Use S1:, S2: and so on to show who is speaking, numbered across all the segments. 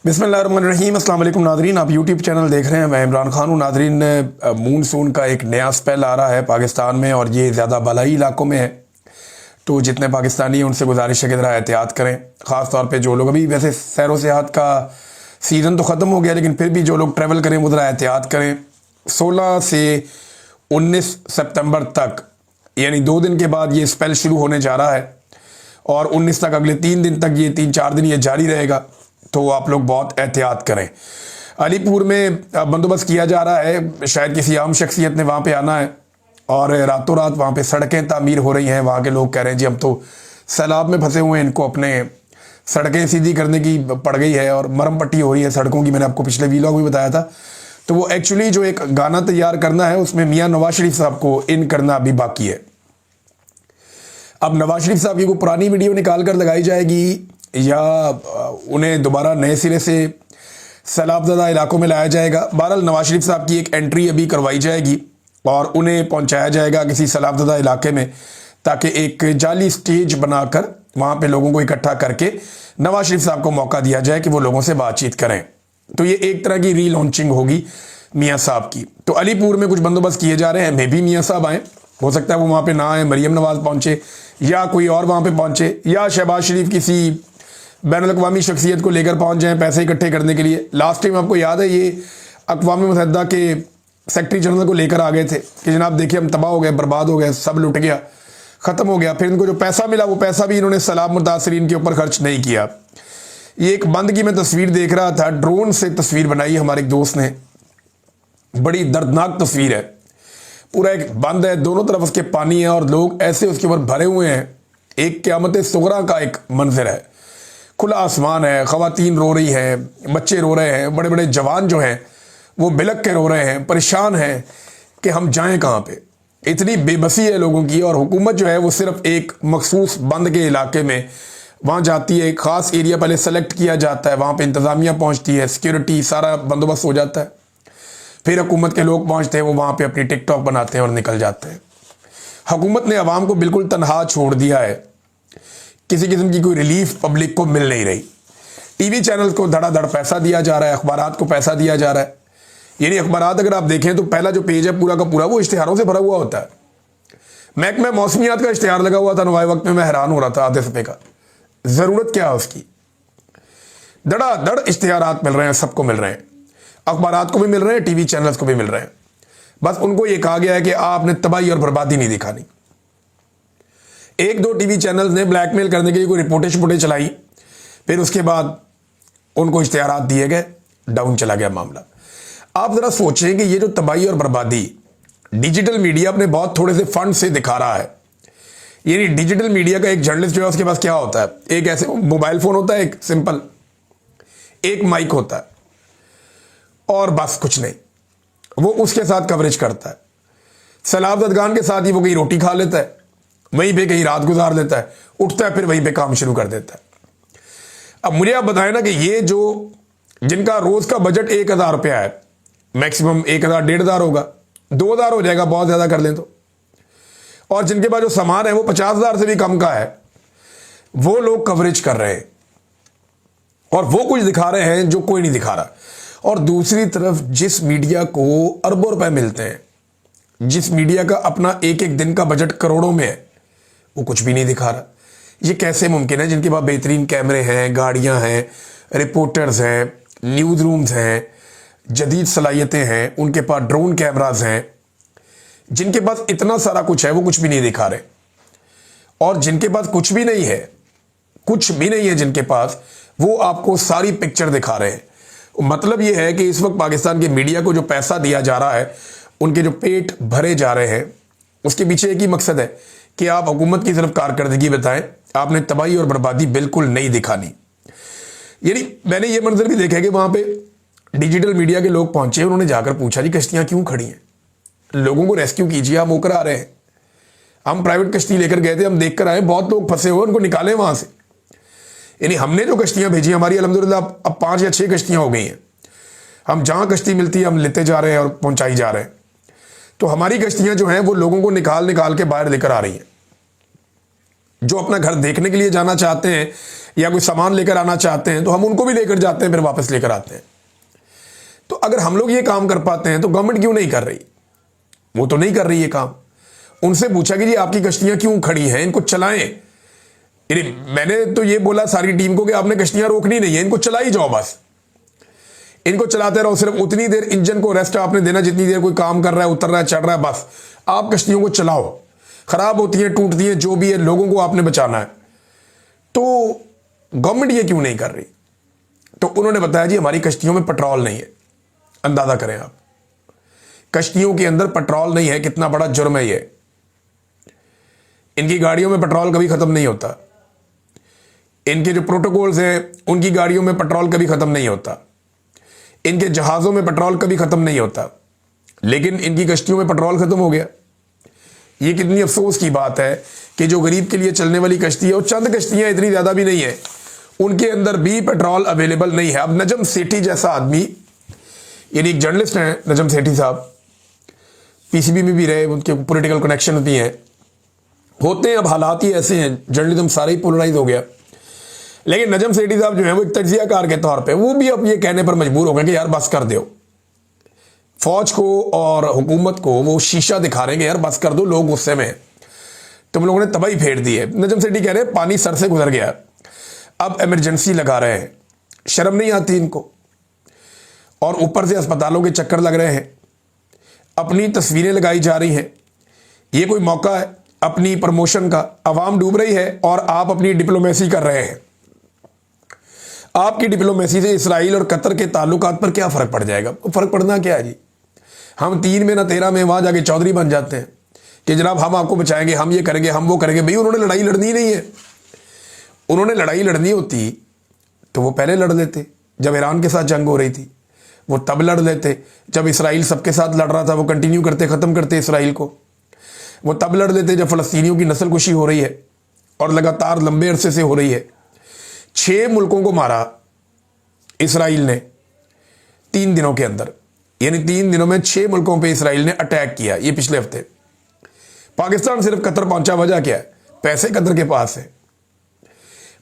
S1: बिस्मिल्लाहिर्रहमानिर्रहीम। अस्सलाम वालेकुम नादरीन, आप यूट्यूब चैनल देख रहे हैं। मैं इमरान खान हूँ। नादरीन, मूनसून का एक नया स्पेल आ रहा है पाकिस्तान में और ये ज़्यादा बलाई इलाकों में है, तो जितने पाकिस्तानी हैं उनसे गुजारिश है कि ज़रा एहतियात करें। ख़ास तौर पे जो लोग अभी वैसे सैर व सियाहत का सीज़न तो ख़त्म हो गया, लेकिन फिर भी जो लोग ट्रैवल करें वो ज़रा एहतियात करें। 16 से 19 सितंबर तक, यानी 2 दिन के बाद ये स्पेल शुरू होने जा रहा है और 19 तक, अगले 3 दिन तक, ये 3-4 दिन ये जारी रहेगा, तो आप लोग बहुत एहतियात करें। अलीपुर में बंदोबस्त किया जा रहा है, शायद किसी आम शख्सियत ने वहाँ पे आना है और रातों रात वहाँ पे सड़कें तामीर हो रही हैं। वहाँ के लोग कह रहे हैं जी हम तो सैलाब में फंसे हुए हैं, इनको अपने सड़कें सीधी करने की पड़ गई है और मरम पट्टी हो रही है सड़कों की। मैंने आपको पिछले वीलॉग में बताया था। तो वो एक्चुअली जो एक गाना तैयार करना है उसमें मियाँ नवाज शरीफ साहब को इन करना अभी बाकी है। अब नवाज शरीफ साहब की कोई पुरानी वीडियो निकाल कर लगाई जाएगी या उन्हें दोबारा नए सिरे से सैलाबज़दा इलाकों में लाया जाएगा। बहरहाल नवाज शरीफ साहब की एक एंट्री अभी करवाई जाएगी और उन्हें पहुंचाया जाएगा किसी सैलाबज़दा इलाके में, ताकि एक जाली स्टेज बनाकर वहाँ पे लोगों को इकट्ठा करके नवाज शरीफ साहब को मौका दिया जाए कि वो लोगों से बातचीत करें। तो ये एक तरह की रीलॉन्चिंग होगी मियाँ साहब की। तो अलीपुर में कुछ बंदोबस्त किए जा रहे हैं, मे भी मियाँ साहब आएँ, हो सकता है वो वहाँ पे ना आए, मरीम नवाज पहुँचे या कोई और वहाँ पे पहुँचे, या शहबाज शरीफ किसी बैनुल-अक़वामी शख्सियत को लेकर पहुँच जाएँ पैसे इकट्ठे करने के लिए। लास्ट टाइम आपको याद है ये अक़वाम मुत्तहिदा के सेक्रेटरी जनरल को लेकर आ गए थे कि जनाब देखिए हम तबाह हो गए, बर्बाद हो गए, सब लुट गया, ख़त्म हो गया। फिर इनको जो पैसा मिला वो पैसा भी इन्होंने सैलाब मुतासरीन के ऊपर खर्च नहीं किया। ये एक बंद की मैं तस्वीर देख रहा था, ड्रोन से तस्वीर बनाई हमारे एक दोस्त ने, बड़ी दर्दनाक तस्वीर है। पूरा एक बंद है, दोनों तरफ उसके पानी है और लोग ऐसे उसके ऊपर भरे हुए हैं। एक क़यामत सुगरा का एक मंजर है, खुला आसमान है, ख़वातीन रो रही हैं, बच्चे रो रहे हैं, बड़े बड़े जवान जो हैं वो बिलक के रो रहे हैं, परेशान हैं कि हम जाएं कहाँ पे। इतनी बेबसी है लोगों की, और हुकूमत जो है वो सिर्फ एक मखसूस बंद के इलाके में वहाँ जाती है, एक ख़ास एरिया पहले सेलेक्ट किया जाता है, वहाँ पे इंतज़ामिया पहुँचती है, सिक्योरिटी सारा बंदोबस्त हो जाता है, फिर हुकूमत के लोग पहुँचते हैं, वो वहाँ पे अपनी टिकटॉक बनाते हैं और निकल जाते हैं। हुकूमत ने अवाम को बिल्कुल तनहा छोड़ दिया है, किसी किस्म की कोई रिलीफ पब्लिक को मिल नहीं रही। टीवी चैनल्स को धड़ाधड़ पैसा दिया जा रहा है, अखबारात को पैसा दिया जा रहा है। यानी अखबारात अगर आप देखें तो पहला जो पेज है पूरा का पूरा वो इश्तिहारों से भरा हुआ होता है। महकमा मौसमियात का इश्तिहार लगा हुआ था नवाए वक्त में, मैं हैरान हो रहा था आधे सफ़े का। ज़रूरत क्या है उसकी? धड़ाधड़ इश्तिहारात मिल रहे हैं, सबको मिल रहे हैं, अखबारात को भी मिल रहे हैं, टीवी चैनल्स को भी मिल रहे हैं। बस उनको ये कहा गया है कि आपने तबाही और बर्बादी नहीं दिखानी। 1-2 टीवी चैनल्स ने ब्लैकमेल करने के लिए कोई रिपोर्टें शिपोर्टें चलाई, फिर उसके बाद उनको इश्तिहारात दिए गए, डाउन चला गया मामला। आप ज़रा सोचें कि ये जो तबाही और बर्बादी डिजिटल मीडिया अपने बहुत थोड़े से फंड से दिखा रहा है। यानी डिजिटल मीडिया का एक जर्नलिस्ट जो है उसके पास क्या होता है? एक ऐसे मोबाइल फ़ोन होता है, एक सिंपल, एक माइक होता है और बस कुछ नहीं। वो उसके साथ कवरेज करता है। सैलाब ज़दगान के साथ ही वो कहीं रोटी खा लेता है, वहीं पे कहीं रात गुजार लेता है, उठता है, फिर वहीं पे काम शुरू कर देता है। अब मुझे आप बताएं ना कि ये जो जिनका रोज़ का बजट 1000 रुपया है, मैक्सिमम 1000-1500 होगा, 2000 हो जाएगा बहुत ज़्यादा कर लें तो, और जिनके पास जो सामान है वो 50,000 से भी कम का है, वो लोग कवरेज कर रहे हैं और वो कुछ दिखा रहे हैं जो कोई नहीं दिखा रहा। और दूसरी तरफ जिस मीडिया को अरबों रुपए मिलते हैं, जिस मीडिया का अपना एक एक दिन का बजट करोड़ों में है, वो कुछ भी नहीं दिखा रहा। ये कैसे मुमकिन है? जिनके पास बेहतरीन कैमरे हैं, गाड़ियां हैं, रिपोर्टर्स हैं, न्यूज़ रूम्स हैं, जदीद सलाहियतें हैं, उनके पास ड्रोन कैमराज हैं, जिनके पास इतना सारा कुछ है, वो कुछ भी नहीं दिखा रहे। और जिनके पास कुछ भी नहीं है, कुछ भी नहीं है जिनके पास, वो आपको सारी पिक्चर दिखा रहे हैं। मतलब ये है कि इस वक्त पाकिस्तान के मीडिया को जो पैसा दिया जा रहा है, उनके जो पेट भरे जा रहे हैं, उसके पीछे एक ही मकसद है कि आप हुकूमत की तरफ कारकर्दगी बताएं, आपने तबाही और बर्बादी बिल्कुल नहीं दिखानी। यानी मैंने ये मंजर भी देखा कि वहाँ पे डिजिटल मीडिया के लोग पहुंचे, उन्होंने जाकर पूछा जी कश्तियाँ क्यों खड़ी हैं, लोगों को रेस्क्यू कीजिए, आप होकर आ रहे हैं। हम प्राइवेट कश्ती लेकर गए थे, हम देख कर आए, बहुत लोग फंसे हुए, उनको निकालें वहाँ से। यानी हमने जो कश्तियाँ भेजी, हमारी अल्हम्दुलिल्लाह अब 5 या 6 कश्तियाँ हो गई हैं। हम जहाँ कश्ती मिलती है हम लेते जा रहे हैं और पहुँचाई जा रहे हैं। तो हमारी कश्तियाँ जो हैं वो लोगों को निकाल निकाल के बाहर लेकर आ रही हैं। जो अपना घर देखने के लिए जाना चाहते हैं या कोई सामान लेकर आना चाहते हैं तो हम उनको भी लेकर जाते हैं, फिर वापस लेकर आते हैं। तो अगर हम लोग ये काम कर पाते हैं तो गवर्नमेंट क्यों नहीं कर रही? वो तो नहीं कर रही है काम। उनसे पूछा कि जी आपकी कश्तियां क्यों खड़ी हैं, इनको चलाएं। मैंने तो ये बोला सारी टीम को कि आपने कश्तियां रोकनी नहीं है, इनको चलाई जाओ, बस इनको चलाते रहो। सिर्फ उतनी देर इंजन को रेस्ट आपने देना जितनी देर कोई काम कर रहा है, उतर रहा है, चढ़ रहा है, बस आप कश्तियों को चलाओ। खराब होती है, टूटती है, जो भी है, लोगों को आपने बचाना है। तो गवर्नमेंट ये क्यों नहीं कर रही? तो उन्होंने बताया जी हमारी कश्तियों में पेट्रोल नहीं है। अंदाजा करें आप, कश्तियों के अंदर पेट्रोल नहीं है, कितना बड़ा जुर्म है ये। इनकी गाड़ियों में पेट्रोल कभी खत्म नहीं होता। इनके जो प्रोटोकॉल्स हैं उनकी गाड़ियों में पेट्रोल कभी खत्म नहीं होता। इनके जहाजों में पेट्रोल कभी खत्म नहीं होता, लेकिन इनकी कश्तियों में पेट्रोल खत्म हो गया। ये कितनी अफसोस की बात है कि जो गरीब के लिए चलने वाली कश्ती है, और चंद कश्तियां, इतनी ज्यादा भी नहीं है, उनके अंदर भी पेट्रोल अवेलेबल नहीं है। अब नजम सेठी जैसा आदमी, यानी एक जर्नलिस्ट हैं नजम सेठी साहब, पीसीबी में भी रहे, उनके पॉलिटिकल कनेक्शन भी हैं, होते हैं। अब हालात ही ऐसे हैं, जर्नलिज्म सारा ही पोलराइज हो गया। लेकिन नजम सेठी साहब जो है वो एक तज्जियाकार के तौर पे वो भी अब ये कहने पर मजबूर हो गए कि यार बस कर दो। फौज को और हुकूमत को वो शीशा दिखा रहे हैं कि यार बस कर दो, लोग गुस्से में हैं, तुम लोगों ने तबाही फेर दी है। नजम सेठी कह रहे हैं पानी सर से गुजर गया, अब इमरजेंसी लगा रहे हैं। शर्म नहीं आती इनको? और ऊपर से अस्पतालों के चक्कर लग रहे हैं, अपनी तस्वीरें लगाई जा रही हैं। ये कोई मौका है अपनी प्रमोशन का? अवाम डूब रही है और आप अपनी डिप्लोमेसी कर रहे हैं। आपकी डिप्लोमेसी से इसराइल और कतर के ताल्लुकात पर क्या फर्क पड़ जाएगा? फर्क पड़ना क्या है जी? हम 3 में ना 13 में वहां जाके चौधरी बन जाते हैं कि जनाब हम आपको बचाएंगे, हम ये करेंगे, हम वो करेंगे। भाई उन्होंने लड़ाई लड़नी नहीं है। उन्होंने लड़ाई लड़नी होती तो वो पहले लड़ लेते। जब ईरान के साथ जंग हो रही थी वो तब लड़ लेते। जब इसराइल सबके साथ लड़ रहा था वो कंटिन्यू करते, खत्म करते इसराइल को। वो तब लड़ लेते जब फलस्तीनियों की नस्लकुशी हो रही है और लगातार लंबे अरसे से हो रही है। 6 मुल्कों को मारा इसराइल ने 3 दिनों के अंदर, यानी 3 दिनों में 6 मुल्कों पे इसराइल ने अटैक किया। ये पिछले हफ्ते पाकिस्तान सिर्फ कतर पहुंचा, वजह क्या है? पैसे कतर के पास है।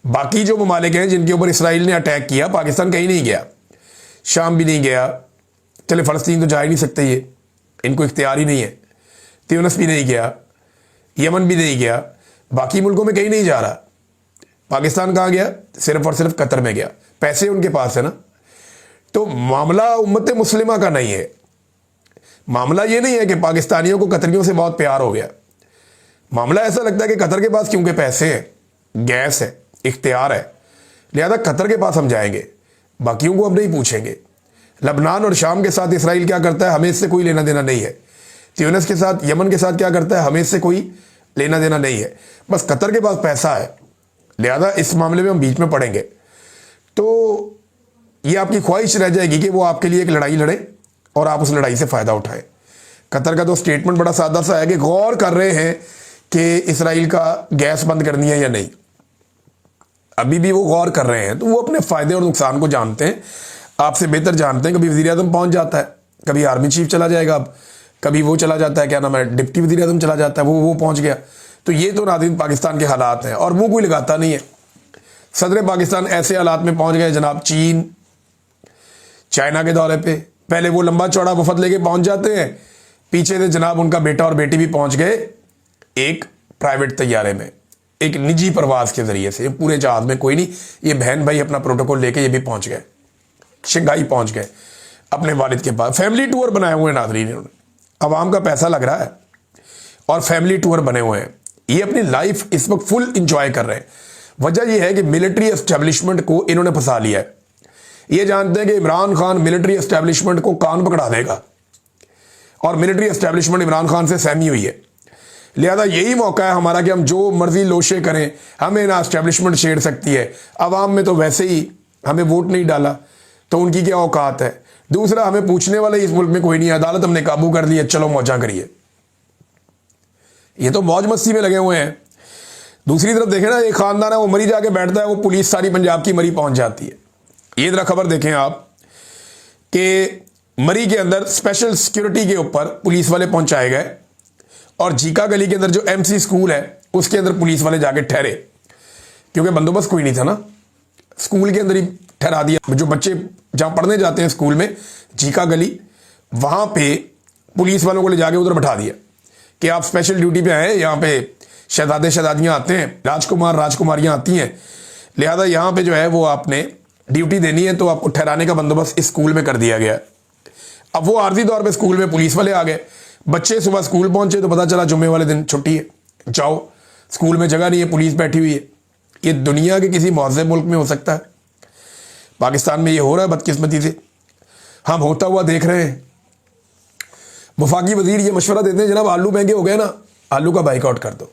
S1: बाकी जो ममालिक हैं जिनके ऊपर इसराइल ने अटैक किया, पाकिस्तान कहीं नहीं गया, शाम भी नहीं गया। चले फलस्तीन तो जा ही नहीं सकते, ये इनको इख्तियार ही नहीं है। त्यूनिस भी नहीं गया, यमन भी नहीं गया, बाकी मुल्कों में कहीं नहीं जा रहा। पाकिस्तान कहाँ गया? सिर्फ और सिर्फ कतर में गया। पैसे उनके पास है ना। तो मामला उम्मत मुस्लिमा का नहीं है। मामला ये नहीं है कि पाकिस्तानियों को कतरियों से बहुत प्यार हो गया। मामला ऐसा लगता है कि कतर के पास क्योंकि पैसे हैं, गैस है, इख्तियार है, लिहाजा कतर के पास हम जाएंगे, बाकियों को हम नहीं पूछेंगे। लबनान और शाम के साथ इसराइल क्या करता है, हमें इससे कोई लेना देना नहीं है। त्यूनिस के साथ, यमन के साथ क्या करता है, हमें इससे कोई लेना देना नहीं है। बस कतर के पास पैसा है, लिहाजा इस मामले में हम बीच में पड़ेंगे। तो ये आपकी ख्वाहिश रह जाएगी कि वो आपके लिए एक लड़ाई लड़े और आप उस लड़ाई से फ़ायदा उठाएं। कतर का तो स्टेटमेंट बड़ा सादा सा है कि गौर कर रहे हैं कि इसराइल का गैस बंद करनी है या नहीं। अभी भी वो गौर कर रहे हैं, तो वो अपने फ़ायदे और नुकसान को जानते हैं, आपसे बेहतर जानते हैं। कभी वज़ीर आज़म पहुँच जाता है, कभी आर्मी चीफ चला जाएगा, अब कभी वो चला जाता है, क्या नाम है, डिप्टी वज़ीर आज़म चला जाता है, वो पहुँच गया। तो ये तो नाज़रीन पाकिस्तान के हालात हैं और मुँह कोई लगाता नहीं है। सदर पाकिस्तान ऐसे हालात में पहुँच गए जनाब, चीन चाइना के दौरे पे, पहले वो लंबा चौड़ा वफद लेके पहुँच जाते हैं, पीछे से जनाब उनका बेटा और बेटी भी पहुँच गए एक प्राइवेट तैयारे में, एक निजी प्रवास के जरिए से। पूरे जहाज में कोई नहीं, ये बहन भाई अपना प्रोटोकॉल लेके ये भी पहुँच गए, शंघाई पहुँच गए अपने वालिद के पास। फैमिली टूर बनाए हुए हैं नाज़रीन इन्होंने, अवाम का पैसा लग रहा है और फैमिली टूर बने हुए हैं। ये अपनी लाइफ इस वक्त फुल इंजॉय कर रहे हैं। वजह यह है कि मिलिट्री एस्टेब्लिशमेंट को इन्होंने फंसा लिया है। ये जानते हैं कि इमरान खान मिलिट्री एस्टेब्लिशमेंट को कान पकड़ा देगा और मिलिट्री एस्टेब्लिशमेंट इमरान खान से सहमी हुई है। लिहाजा यही मौका है हमारा कि हम जो मर्जी लोशे करें, हमें ना एस्टेब्लिशमेंट छेड़ सकती है। अवाम में तो वैसे ही हमें वोट नहीं डाला तो उनकी क्या औकात है। दूसरा, हमें पूछने वाले इस मुल्क में कोई नहीं है, अदालत हमने काबू कर ली है, चलो मौजा करिए। ये तो मौज मस्ती में लगे हुए हैं। दूसरी तरफ देखें ना, एक खानदान है वो मरी जाके बैठता है, वो पुलिस सारी पंजाब की मरी पहुंच जाती है। ये जरा खबर देखें आप कि मरी के अंदर स्पेशल सिक्योरिटी के ऊपर पुलिस वाले पहुंचाए गए और जीका गली के अंदर जो एमसी स्कूल है उसके अंदर पुलिस वाले जाके ठहरे, क्योंकि बंदोबस्त कोई नहीं था ना, स्कूल के अंदर ही ठहरा दिया। जो बच्चे जहाँ पढ़ने जाते हैं स्कूल में, जीका गली, वहाँ पे पुलिस वालों को ले जाके उधर बैठा दिया कि आप स्पेशल ड्यूटी पे आए, यहाँ पे शहजादे शहजादियाँ आते हैं, राजकुमार राजकुमारियाँ आती हैं, लिहाजा यहाँ पे जो है वो आपने ड्यूटी देनी है, तो आपको ठहराने का बंदोबस्त इस स्कूल में कर दिया गया। अब वो आर्जी तौर पे स्कूल में पुलिस वाले आ गए, बच्चे सुबह स्कूल पहुंचे तो पता चला जुम्मे वाले दिन छुट्टी है, जाओ स्कूल में जगह नहीं है, पुलिस बैठी हुई है। ये दुनिया के किसी मुहज़्ज़ब मुल्क में हो सकता है? पाकिस्तान में ये हो रहा है बदकिस्मती से, हम होता हुआ देख रहे हैं। वफाकी वजीर ये मशवरा देते हैं, जनाब आलू महंगे हो गए ना, आलू का बाइकआउट कर दो,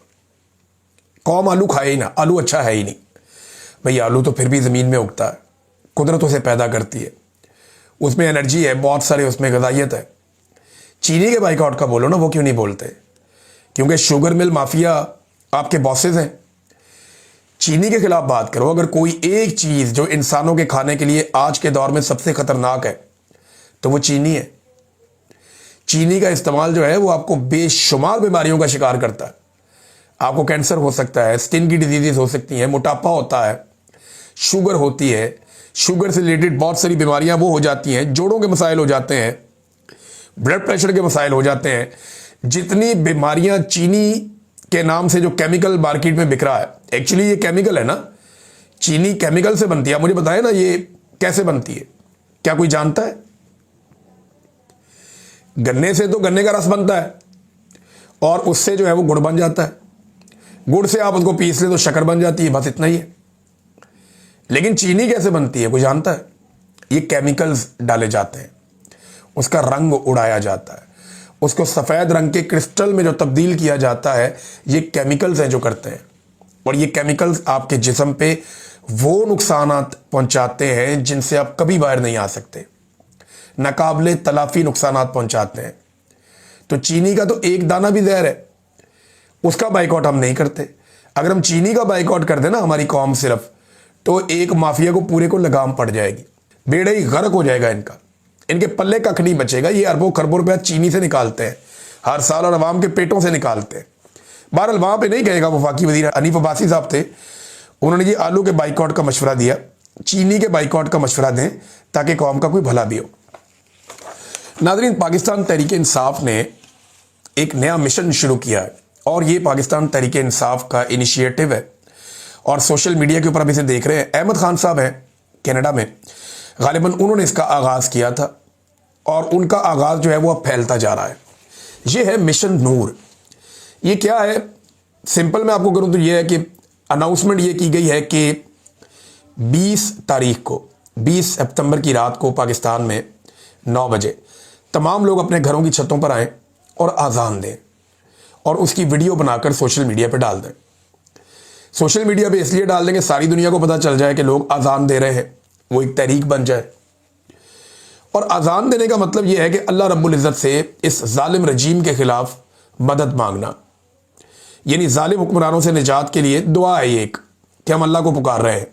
S1: कौम आलू खाए ही ना, आलू अच्छा है ही नहीं। भाई आलू तो फिर भी ज़मीन में उगता है, कुदरत उसे पैदा करती है, उसमें एनर्जी है, बहुत सारे उसमें ग़िज़ाइयत है। चीनी के बाइकआउट का बोलो ना, वो क्यों नहीं बोलते? क्योंकि शुगर मिल माफिया आपके बॉसेस हैं। चीनी के खिलाफ बात करो। अगर कोई एक चीज़ जो इंसानों के खाने के लिए आज के दौर में सबसे ख़तरनाक है तो वो चीनी है। चीनी का इस्तेमाल जो है वो आपको बेशुमार बीमारियों का शिकार करता है। आपको कैंसर हो सकता है, स्किन की डिजीजेज हो सकती हैं, मोटापा होता है, शुगर होती है, शुगर से रिलेटेड बहुत सारी बीमारियां वो हो जाती हैं, जोड़ों के मसाइल हो जाते हैं, ब्लड प्रेशर के मसाइल हो जाते हैं। जितनी बीमारियां चीनी के नाम से जो केमिकल मार्केट में बिक रहा है, एक्चुअली ये केमिकल है ना, चीनी केमिकल से बनती है। आप मुझे बताएं ना ये कैसे बनती है, क्या कोई जानता है? गन्ने से तो गन्ने का रस बनता है और उससे जो है वो गुड़ बन जाता है, गुड़ से आप उसको पीस ले तो शक्कर बन जाती है, बस इतना ही है। लेकिन चीनी कैसे बनती है कोई जानता है? ये केमिकल्स डाले जाते हैं, उसका रंग उड़ाया जाता है, उसको सफ़ेद रंग के क्रिस्टल में जो तब्दील किया जाता है, ये केमिकल्स हैं जो करते हैं। और ये केमिकल्स आपके जिस्म पे वो नुकसानात पहुंचाते हैं जिनसे आप कभी बाहर नहीं आ सकते, नाकाबिले तलाफी नुकसानात पहुंचाते हैं। तो चीनी का तो एक दाना भी जहर है, उसका बाइकआउट हम नहीं करते। अगर हम चीनी का बाइकआउट कर दें ना हमारी कौम सिर्फ, तो एक माफिया को पूरे को लगाम पड़ जाएगी, बेड़ा ही गर्क हो जाएगा इनका, इनके पल्ले कख नहीं बचेगा। ये अरबों खरबों रुपया चीनी से निकालते हैं हर साल और अवाम के पेटों से निकालते हैं। बहरहाल वहाँ पे नहीं कहेगा, वफाकी वजीर हनीफ अब्बासी साहब थे, उन्होंने जी आलू के बाइकआउट का मशवरा दिया, चीनी के बाइकआउट का मशवरा दें ताकि कौम का कोई भला भी हो। नाज़रीन, पाकिस्तान तहरीक इंसाफ ने एक नया मिशन शुरू किया है और ये पाकिस्तान तहरीक इंसाफ का इनिशिएटिव है और सोशल मीडिया के ऊपर अब इसे देख रहे हैं। अहमद खान साहब हैं कनाडा में, गालिबन उन्होंने इसका आगाज़ किया था और उनका आगाज़ जो है वो अब फैलता जा रहा है। ये है मिशन नूर। ये क्या है, सिंपल मैं आपको करूं तो ये है कि अनाउंसमेंट ये की गई है कि 20 तारीख को, 20 सितंबर की रात को पाकिस्तान में 9 बजे तमाम लोग अपने घरों की छतों पर आएँ और आज़ान दें और उसकी वीडियो बनाकर सोशल मीडिया पर डाल दें। सोशल मीडिया पे इसलिए डाल देंगे सारी दुनिया को पता चल जाए कि लोग आज़ान दे रहे हैं, वो एक तहरीक बन जाए। और आज़ान देने का मतलब यह है कि अल्लाह रब्बुल इज़्ज़त से इस जालिम रजीम के ख़िलाफ़ मदद मांगना, यानी जालिम हुक्मरानों से निजात के लिए दुआ है ये एक, कि हम अल्लाह को पुकार रहे हैं।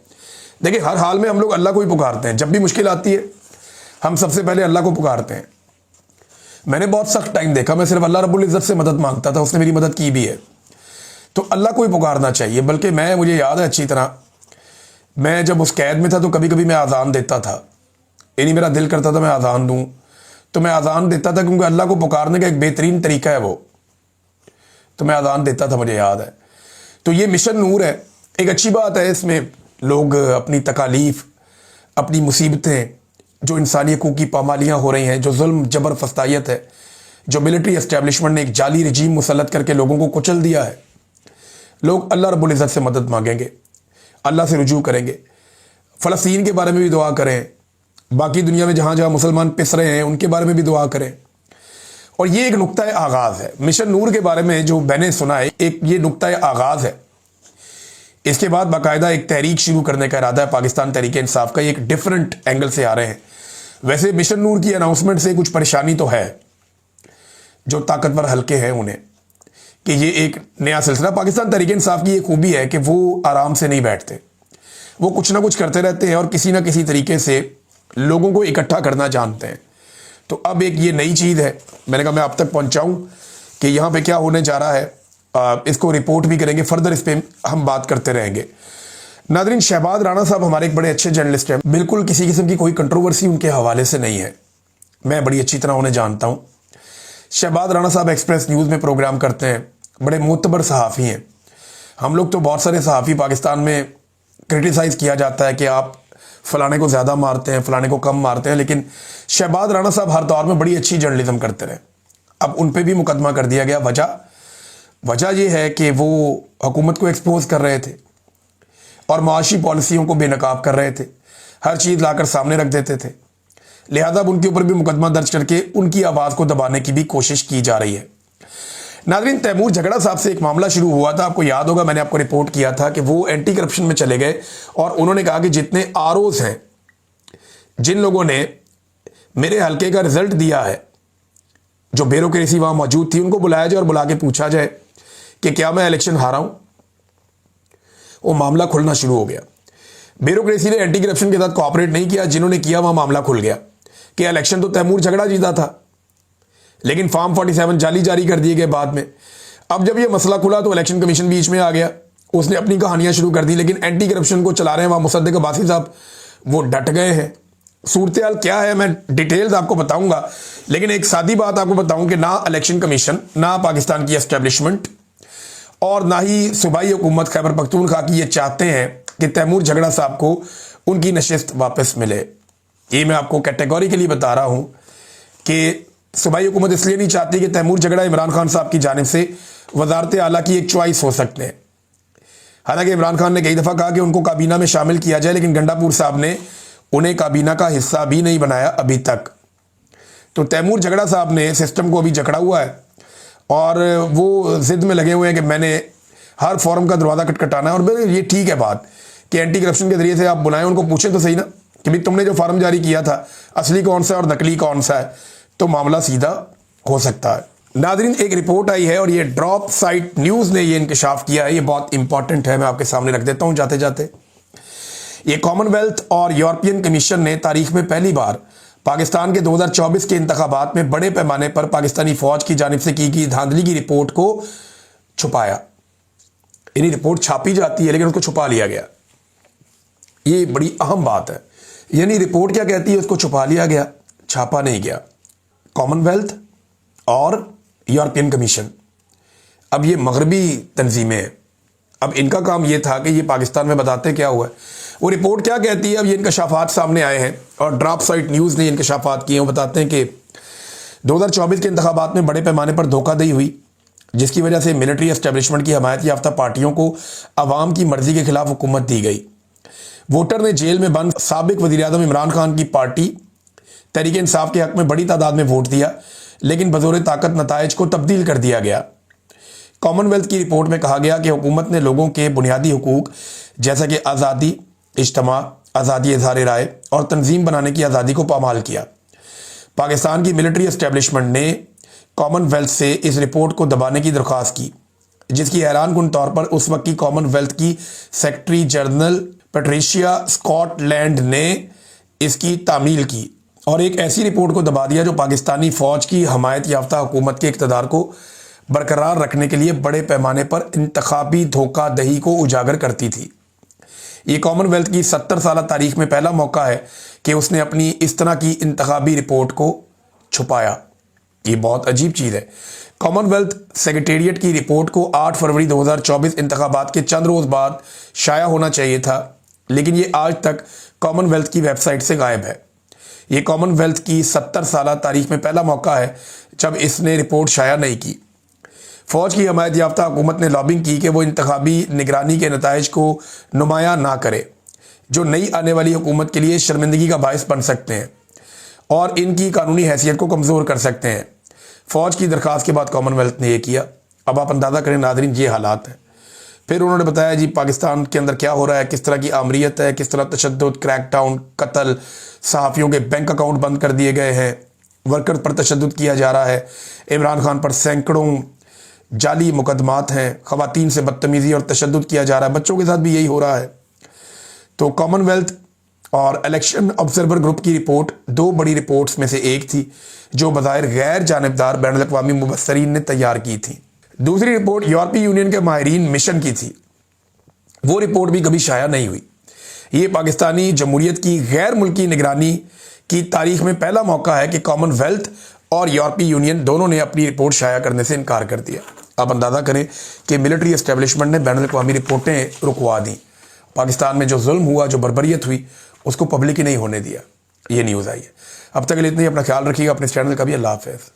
S1: देखिए हर हाल में हम लोग अल्लाह को ही पुकारते हैं, जब भी मुश्किल आती है हम सबसे पहले अल्लाह को पुकारते हैं। मैंने बहुत सख्त टाइम देखा, मैं सिर्फ अल्लाह रब्बुल इज़्ज़त से मदद मांगता था, उसने मेरी मदद की भी है। तो अल्लाह को ही पुकारना चाहिए। बल्कि मुझे याद है अच्छी तरह, मैं जब उस कैद में था तो कभी कभी मैं आज़ान देता था, यानी मेरा दिल करता था मैं आज़ान दूं तो मैं आज़ान देता था, क्योंकि अल्लाह को पुकारने का एक बेहतरीन तरीका है वो, तो मैं आज़ान देता था, मुझे याद है। तो ये मिशन नूर है, एक अच्छी बात है। इसमें लोग अपनी तकालीफ, अपनी मुसीबतें, जो इंसानी हकूक़ की पामालियाँ हो रही हैं, जो जुल्म जबर फस्तायत है, जो मिलिट्री एस्टेब्लिशमेंट ने एक जाली रजीम मुसल्लत करके लोगों को कुचल दिया है, लोग अल्लाह रब्बुल इज़्ज़त से मदद मांगेंगे, अल्लाह से रुजू करेंगे। फ़लस्तीन के बारे में भी दुआ करें, बाकी दुनिया में जहाँ जहाँ मुसलमान पिस रहे हैं उनके बारे में भी दुआ करें। और ये एक नुक्ता आगाज़ है मिशन नूर के बारे में जो मैंने सुना है, एक ये नुक्ता आगाज़ है। इसके बाद बाकायदा एक तहरीक शुरू करने का इरादा है पाकिस्तान तहरीक इंसाफ का। ये एक डिफरेंट एंगल से आ रहे हैं। वैसे मिशन नूर की अनाउंसमेंट से कुछ परेशानी तो है, जो ताकतवर हल्के हैं उन्हें, कि ये एक नया सिलसिला। पाकिस्तान तहरीक इंसाफ की ये खूबी है कि वो आराम से नहीं बैठते, वो कुछ ना कुछ करते रहते हैं और किसी ना किसी तरीके से लोगों को इकट्ठा करना जानते हैं। तो अब एक ये नई चीज़ है, मैंने कहा मैं आप तक पहुंचाऊं कि यहाँ पे क्या होने जा रहा है। इसको रिपोर्ट भी करेंगे, फर्दर इस पर हम बात करते रहेंगे। नादरीन, शहबाज राणा साहब हमारे एक बड़े अच्छे जर्नलिस्ट हैं, बिल्कुल किसी किस्म की कोई कंट्रोवर्सी उनके हवाले से नहीं है, मैं बड़ी अच्छी तरह उन्हें जानता हूँ। शहबाज राणा साहब एक्सप्रेस न्यूज़ में प्रोग्राम करते हैं, बड़े मोतबर सहाफ़ी हैं। हम लोग तो बहुत सारे सहाफ़ी पाकिस्तान में क्रिटिसाइज़ किया जाता है कि आप फलाने को ज़्यादा मारते हैं, फलाने को कम मारते हैं, लेकिन शहबाज राणा साहब हर दौर में बड़ी अच्छी जर्नलिज्म करते रहे। अब उन पर भी मुकदमा कर दिया गया। वजह यह है कि वो हुकूमत को एक्सपोज कर रहे थे और मुआशी पॉलिसियों को बेनकाब कर रहे थे, हर चीज़ लाकर सामने रख देते थे। लिहाजा अब उनके ऊपर भी मुकदमा दर्ज करके उनकी आवाज़ को दबाने की भी कोशिश की जा रही है। नाज़रीन, तैमूर झगड़ा साहब से एक मामला शुरू हुआ था, आपको याद होगा मैंने आपको रिपोर्ट किया था कि वो एंटी करप्शन में चले गए और उन्होंने कहा कि जितने आरओज़ हैं, जिन लोगों ने मेरे हल्के का रिजल्ट दिया है, जो ब्यूरोक्रेसी वहाँ मौजूद थी, उनको बुलाया जाए और बुला के पूछा जाए कि क्या मैं इलेक्शन हारा हूँ। वो मामला खुलना शुरू हो गया। ब्यूरोक्रेसी ने एंटी करप्शन के साथ कोऑपरेट नहीं किया, जिन्होंने किया वहाँ मामला खुल गया कि इलेक्शन तो तैमूर झगड़ा जीता था, लेकिन फॉर्म 47 जाली जारी कर दिए गए बाद में। अब जब ये मसला खुला तो इलेक्शन कमीशन बीच में आ गया, उसने अपनी कहानियां शुरू कर दी, लेकिन एंटी करप्शन को चला रहे हैं वहाँ मुसद्दिक अब्बासी साहब, वो डट गए हैं। सूरत हाल क्या है मैं डिटेल्स आपको बताऊंगा, लेकिन एक सादी बात आपको बताऊं कि ना इलेक्शन कमीशन, ना पाकिस्तान की एस्टेब्लिशमेंट और ना ही सूबाई हुकूमत खैबर पख्तूनख्वा की ये चाहते हैं कि तैमूर झगड़ा साहब को उनकी नशिस्त वापस मिले। ये मैं आपको कैटेगोरिकली बता रहा हूं कि सूबाई हुकूमत इसलिए नहीं चाहती कि तैमूर झगड़ा इमरान खान साहब की जानिब से वजारत आला की एक चॉइस हो सकते हैं। हालांकि इमरान खान ने कई दफ़ा कहा कि उनको काबीना में शामिल किया जाए, लेकिन गंडापुर साहब ने उन्हें काबीना का हिस्सा भी नहीं बनाया अभी तक। तो तैमूर झगड़ा साहब ने सिस्टम को अभी जकड़ा हुआ है और वो जिद में लगे हुए हैं कि मैंने हर फॉरम का दरवाज़ा खटखटाना है। और मेरे ये ठीक है बात कि एंटी करप्शन के जरिए से आप बुलाएं, उनको पूछें तो सही ना कि भाई तुमने जो फॉर्म जारी किया था असली कौन सा है और नकली कौन सा है, तो मामला सीधा हो सकता है। नादरीन, एक रिपोर्ट आई है और ये ड्रॉप साइट न्यूज़ ने ये इंकशाफ किया है, ये बहुत इंपॉर्टेंट है, मैं आपके सामने रख देता हूँ जाते जाते। ये कॉमनवेल्थ और यूरोपियन कमीशन ने तारीख में पहली बार पाकिस्तान के 2024 के इंतखाबात में बड़े पैमाने पर पाकिस्तानी फौज की जानिब से की गई धांधली की रिपोर्ट को छुपाया। यानी रिपोर्ट छापी जाती है लेकिन उसको छुपा लिया गया। ये बड़ी अहम बात है। यानी रिपोर्ट क्या कहती है, उसको छुपा लिया गया, छापा नहीं गया। कॉमनवेल्थ और यूरोपियन कमीशन, अब ये मगरबी तंजीमें हैं, अब इनका काम ये था कि ये पाकिस्तान में बताते क्या हुआ है। वो रिपोर्ट क्या कहती है, अब ये इंकशाफात सामने आए हैं और ड्रॉप साइट न्यूज़ ने इंकशाफात किए हैं। वो बताते हैं कि 2024 के इंतखाबात में बड़े पैमाने पर धोखाधड़ी हुई, जिसकी वजह से मिलिट्री एस्टेब्लिशमेंट की हमायत याफ्ता पार्टियों को अवाम की मर्जी के खिलाफ हुकूमत दी गई। वोटर ने जेल में बंद साबिक वज़ीर-ए-आज़म इमरान खान की पार्टी तहरीक इंसाफ के हक में बड़ी तादाद में वोट दिया, लेकिन बज़ोर ताकत नताइज को तब्दील कर दिया गया। कॉमनवेल्थ की रिपोर्ट में कहा गया कि हुकूमत ने लोगों के बुनियादी हुकूक जैसा कि आज़ादी इज्तिमा, आज़ादी इज़हार राय और तंजीम बनाने की आज़ादी को पामाल किया। पाकिस्तान की मिलिट्री एस्टेब्लिशमेंट ने कॉमनवेल्थ से इस रिपोर्ट को दबाने की दरख्वास्त की, जिसकी हैरानकुन तौर पर उस वक्त की कॉमनवेल्थ की सेक्रेटरी जनरल पैट्रिशिया स्कॉटलैंड ने इसकी तामील की और एक ऐसी रिपोर्ट को दबा दिया जो पाकिस्तानी फ़ौज की हमायत याफ्ता हुकूमत के इक़्तिदार को बरकरार रखने के लिए बड़े पैमाने पर इंतखाबी धोखाधड़ी को उजागर करती थी। ये कॉमनवेल्थ की 70 साल तारीख में पहला मौका है कि उसने अपनी इस तरह की इंतखाबी रिपोर्ट को छुपाया। ये बहुत अजीब चीज़ है। कॉमनवेल्थ सेक्रेटेरिएट की रिपोर्ट को 8 फरवरी 2024 इंतखाबात के चंद रोज़ बाद शाया होना चाहिए था, लेकिन ये आज तक कॉमनवेल्थ की वेबसाइट से गायब है। ये कॉमनवेल्थ की 70 साल तारीख में पहला मौका है जब इसने रिपोर्ट शाया नहीं की। फ़ौज की हमायत याफ्ता हुकूमत ने लॉबिंग की कि वो इंतखाबी निगरानी के नताइज को नुमाया ना करे, जो नई आने वाली हुकूमत के लिए शर्मिंदगी का बायस बन सकते हैं और इनकी कानूनी हैसियत को कमज़ोर कर सकते हैं। फ़ौज की दरख्वास्त के बाद कॉमनवेल्थ ने यह किया। अब आप अंदाज़ा करें नादरीन, ये हालात हैं। फिर उन्होंने बताया जी पाकिस्तान के अंदर क्या हो रहा है, किस तरह की आमरीत है, किस तरह तशद्दुद, क्रैकडाउन, कत्ल, सहाफ़ियों के बैंक अकाउंट बंद कर दिए गए हैं, वर्कर पर तशद्दुद किया जा रहा है, इमरान खान पर सैकड़ों जाली मुकदमात हैं, ख़वातीन से बदतमीज़ी और तशद्दुद किया जा रहा है, बच्चों के साथ भी यही हो रहा है। तो कॉमनवेल्थ और इलेक्शन ऑब्जर्वर ग्रुप की रिपोर्ट 2 बड़ी रिपोर्ट्स में से एक थी जो बज़ाहिर गैर जानिबदार बैनुल अक़वामी मुबस्सरीन ने तैयार की थी। दूसरी रिपोर्ट यूरोपीय यूनियन के माहिरीन मिशन की थी, वो रिपोर्ट भी कभी शाया नहीं हुई। ये पाकिस्तानी जमहूरियत की गैर मुल्की निगरानी की तारीख में पहला मौका है कि कॉमनवेल्थ और यूरोपीय यूनियन दोनों ने अपनी रिपोर्ट शाया करने से इनकार कर दिया। आप अंदाज़ा करें कि मिलिट्री एस्टेब्लिशमेंट ने बैनुल अक़वामी रिपोर्टें रुकवा दी। पाकिस्तान में जो जुल्म हुआ, जो बर्बरियत हुई, उसको पब्लिक ही नहीं होने दिया। ये न्यूज़ आई है। अब तक के लिए इतना ही। अपना ख्याल रखिएगा, अपने चैनल का भी। अल्लाह हाफ़िज़।